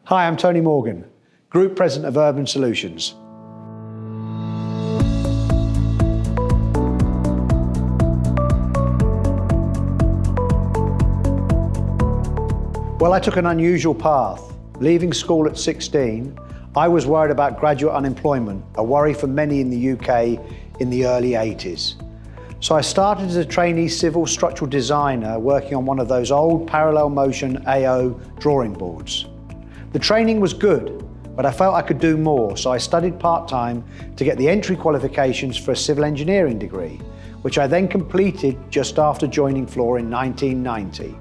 Hi, I'm Tony Morgan, Group President of Urban Solutions. Well, I took an unusual path. Leaving school at 16, I was worried about graduate unemployment, a worry for many in the UK in the early 80s. So I started as a trainee civil structural designer working on one of those old parallel motion AO drawing boards. The training was good, but I felt I could do more, so I studied part-time to get the entry qualifications for a civil engineering degree, which I then completed just after joining Fluor in 1990.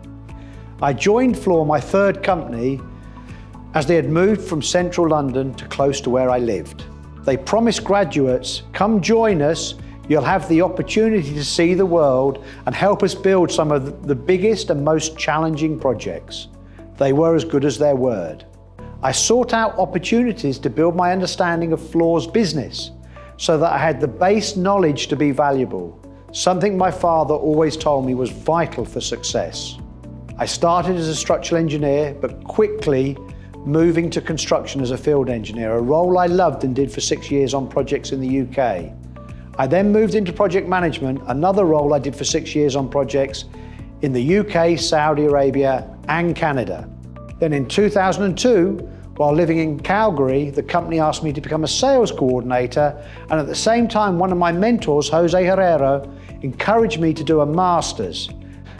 I joined Fluor, my third company, as they had moved from central London to close to where I lived. They promised graduates, come join us, you'll have the opportunity to see the world and help us build some of the biggest and most challenging projects. They were as good as their word. I sought out opportunities to build my understanding of Fluor's business so that I had the base knowledge to be valuable, something my father always told me was vital for success. I started as a structural engineer, but quickly moving to construction as a field engineer, a role I loved and did for 6 years on projects in the UK. I then moved into project management, another role I did for 6 years on projects in the UK, Saudi Arabia, and Canada. Then in 2002, while living in Calgary, the company asked me to become a sales coordinator, and at the same time, one of my mentors, Jose Herrero, encouraged me to do a master's.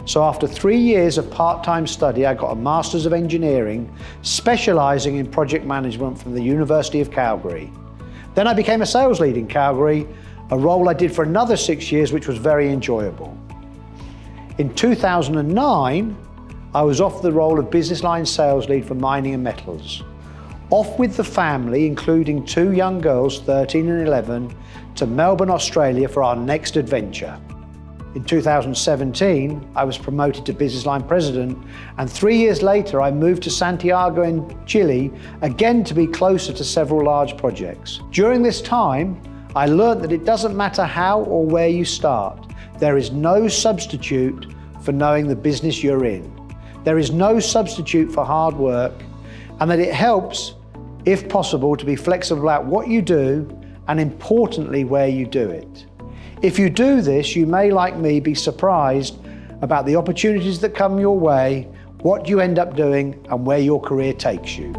So after 3 years of part-time study, I got a Master's of Engineering, specializing in project management from the University of Calgary. Then I became a sales lead in Calgary, a role I did for another 6 years, which was very enjoyable. In 2009, I was off the role of business line sales lead for mining and metals. Off with the family, including 2 young girls, 13 and 11, to Melbourne, Australia for our next adventure. In 2017, I was promoted to business line president, and 3 years later, I moved to Santiago in Chile, again to be closer to several large projects. During this time, I learned that it doesn't matter how or where you start. There is no substitute for knowing the business you're in. There is no substitute for hard work, and that it helps, if possible, to be flexible about what you do and, importantly, where you do it. If you do this, you may, like me, be surprised about the opportunities that come your way, what you end up doing, and where your career takes you.